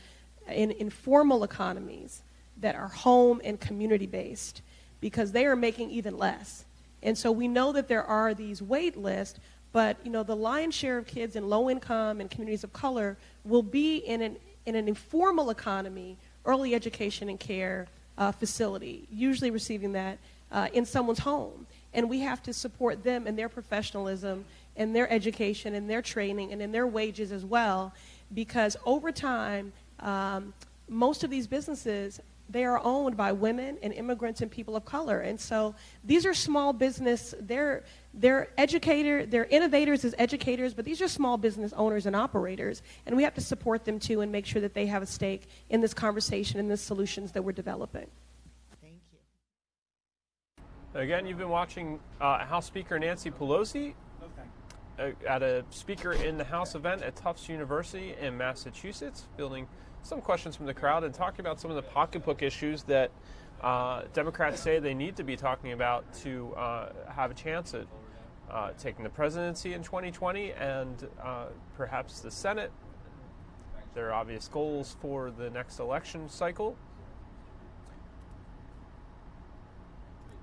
in informal economies that are home and community based, because they are making even less. And so we know that there are these wait lists, but the lion's share of kids in low income and communities of color will be in an informal economy, early education and care, facility, usually receiving that in someone's home. And we have to support them in their professionalism and their education and their training and in their wages as well, because over time, most of these businesses, they are owned by women and immigrants and people of color. And so these are small business, they're innovators as educators, but these are small business owners and operators. And we have to support them too and make sure that they have a stake in this conversation and the solutions that we're developing. Again, you've been watching House Speaker Nancy Pelosi at a Speaker in the House event at Tufts University in Massachusetts, fielding some questions from the crowd and talking about some of the pocketbook issues that Democrats say they need to be talking about to have a chance at taking the presidency in 2020 and perhaps the Senate. Their obvious goals for the next election cycle.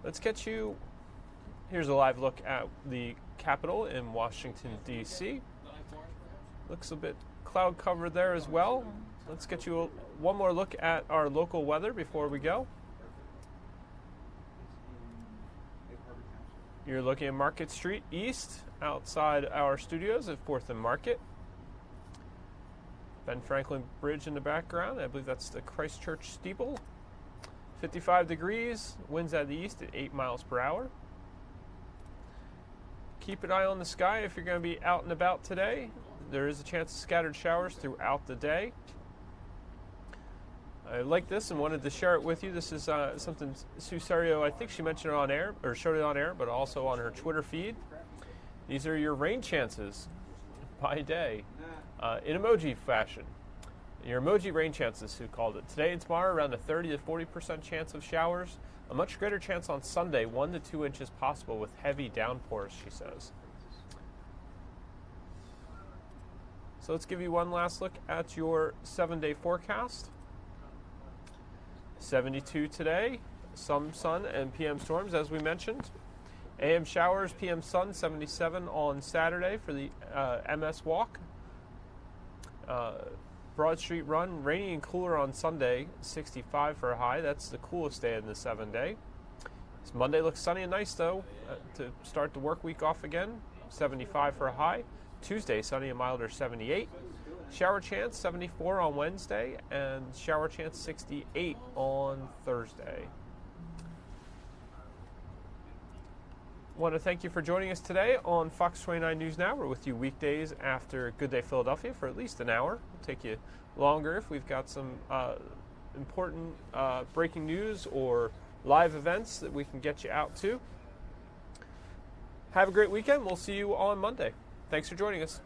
Let's get you, here's a live look at the Capitol in Washington, D.C. Looks a bit cloud covered there as well. Let's get you one more look at our local weather before we go. You're looking at Market Street East outside our studios at 4th and Market. Ben Franklin Bridge in the background. I believe that's the Christchurch steeple. 55 degrees, winds out of the east at 8 miles per hour. Keep an eye on the sky if you're going to be out and about today. There is a chance of scattered showers throughout the day. I like this and wanted to share it with you. This is something Sue Serio, I think she mentioned it on air, or showed it on air, but also on her Twitter feed. These are your rain chances by day in emoji fashion. Your emoji rain chances, Sue called it. Today and tomorrow, around a 30 to 40% chance of showers. A much greater chance on Sunday, 1 to 2 inches possible with heavy downpours, she says. So let's give you one last look at your 7-day forecast. 72 today, some sun and PM storms, as we mentioned. AM showers, PM sun, 77 on Saturday for the MS walk. Broad Street run, rainy and cooler on Sunday, 65 for a high. That's the coolest day in the 7-day. This Monday looks sunny and nice, though, to start the work week off again, 75 for a high. Tuesday, sunny and milder, 78. Shower chance, 74 on Wednesday, and shower chance, 68 on Thursday. Want to thank you for joining us today on Fox 29 News Now. We're with you weekdays after Good Day Philadelphia for at least an hour. It'll take you longer if we've got some important breaking news or live events that we can get you out to. Have a great weekend. We'll see you on Monday. Thanks for joining us.